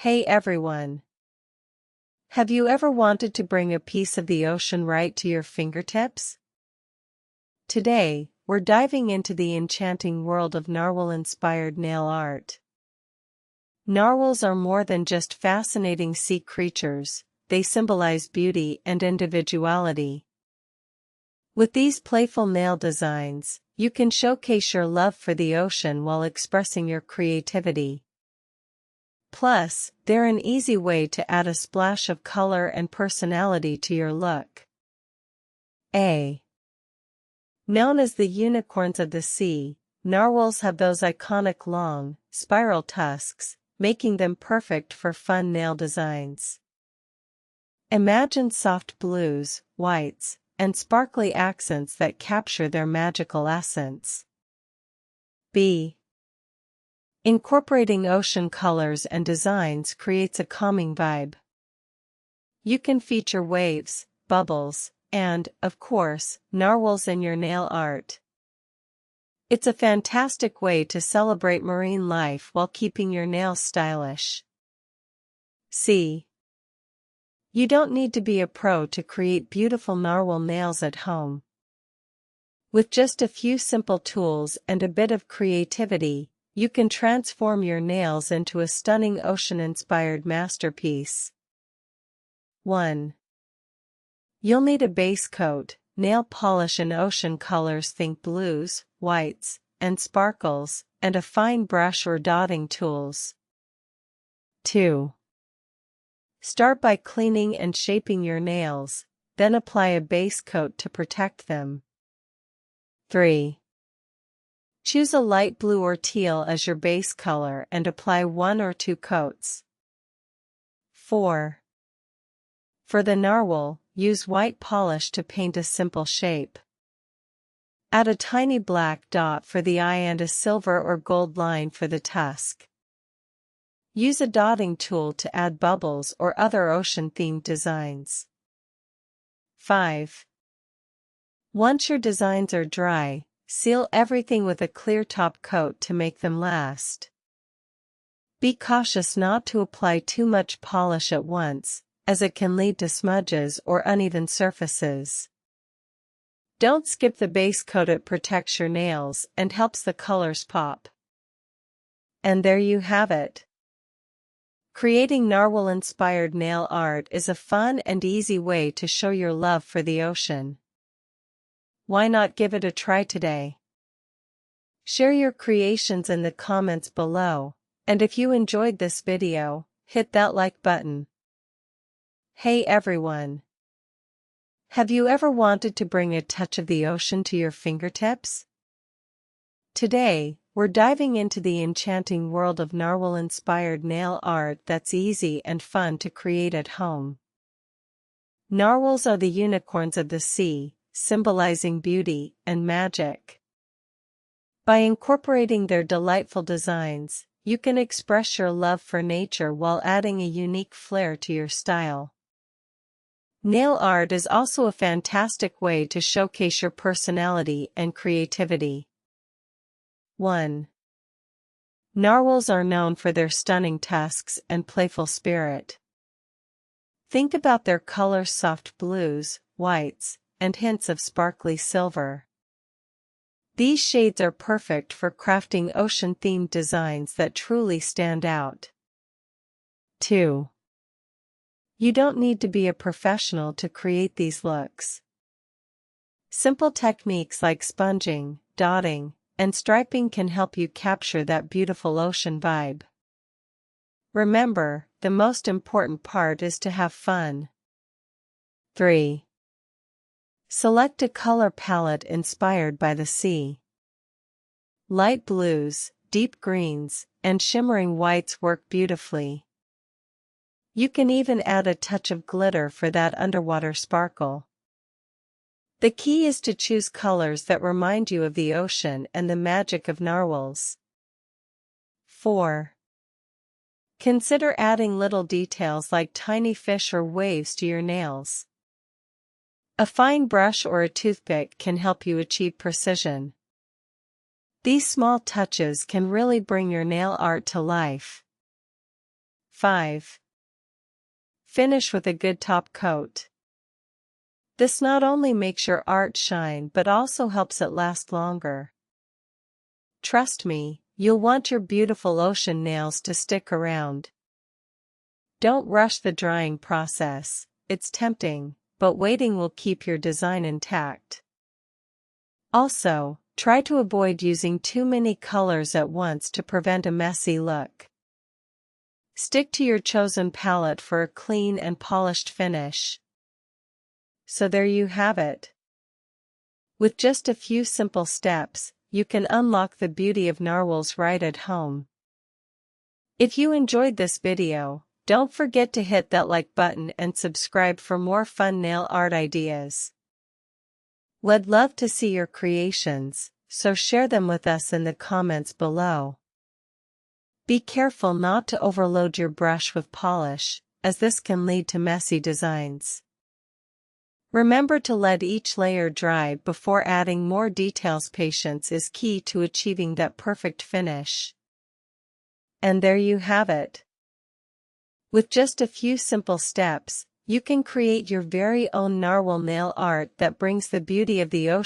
Hey everyone! Have you ever wanted to bring a piece of the ocean right to your fingertips? Today, we're diving into the enchanting world of narwhal-inspired nail art. Narwhals are more than just fascinating sea creatures, they symbolize beauty and individuality. With these playful nail designs, you can showcase your love for the ocean while expressing your creativity. Plus, they're an easy way to add a splash of color and personality to your look. Known as the unicorns of the sea, narwhals have those iconic long, spiral tusks, making them perfect for fun nail designs. Imagine soft blues, whites, and sparkly accents that capture their magical essence. Incorporating ocean colors and designs creates a calming vibe. You can feature waves, bubbles, and, of course, narwhals in your nail art. It's a fantastic way to celebrate marine life while keeping your nails stylish. You don't need to be a pro to create beautiful narwhal nails at home. With just a few simple tools and a bit of creativity, you can transform your nails into a stunning ocean-inspired masterpiece. 1. You'll need a base coat, nail polish in ocean colors, think blues, whites, and sparkles, and a fine brush or dotting tools. 2. Start by cleaning and shaping your nails, then apply a base coat to protect them. 3. Choose a light blue or teal as your base color and apply 1 or 2 coats. 4. For the narwhal, use white polish to paint a simple shape. Add a tiny black dot for the eye and a silver or gold line for the tusk. Use a dotting tool to add bubbles or other ocean-themed designs. 5. Once your designs are dry, seal everything with a clear top coat to make them last. Be cautious not to apply too much polish at once, as it can lead to smudges or uneven surfaces. Don't skip the base coat, it protects your nails and helps the colors pop. And there you have it. Creating narwhal-inspired nail art is a fun and easy way to show your love for the ocean. Why not give it a try today? Share your creations in the comments below, and if you enjoyed this video, hit that like button. Hey everyone! Have you ever wanted to bring a touch of the ocean to your fingertips? Today, we're diving into the enchanting world of narwhal-inspired nail art that's easy and fun to create at home. Narwhals are the unicorns of the sea, symbolizing beauty and magic. By incorporating their delightful designs, you can express your love for nature while adding a unique flair to your style. Nail art is also a fantastic way to showcase your personality and creativity. 1. Narwhals are known for their stunning tusks and playful spirit. Think about their colors: soft blues, whites, and hints of sparkly silver. These shades are perfect for crafting ocean-themed designs that truly stand out. 2. You don't need to be a professional to create these looks. Simple techniques like sponging, dotting, and striping can help you capture that beautiful ocean vibe. Remember, the most important part is to have fun. 3. Select a color palette inspired by the sea. Light blues, deep greens, and shimmering whites work beautifully. You can even add a touch of glitter for that underwater sparkle. The key is to choose colors that remind you of the ocean and the magic of narwhals. 4. Consider adding little details like tiny fish or waves to your nails. A fine brush or a toothpick can help you achieve precision. These small touches can really bring your nail art to life. 5. Finish with a good top coat. This not only makes your art shine but also helps it last longer. Trust me, you'll want your beautiful ocean nails to stick around. Don't rush the drying process, it's tempting, but waiting will keep your design intact. Also, try to avoid using too many colors at once to prevent a messy look. Stick to your chosen palette for a clean and polished finish. So there you have it. With just a few simple steps, you can unlock the beauty of narwhals right at home. If you enjoyed this video, don't forget to hit that like button and subscribe for more fun nail art ideas. We'd love to see your creations, so share them with us in the comments below. Be careful not to overload your brush with polish, as this can lead to messy designs. Remember to let each layer dry before adding more details. Patience is key to achieving that perfect finish. And there you have it. With just a few simple steps, you can create your very own narwhal nail art that brings the beauty of the ocean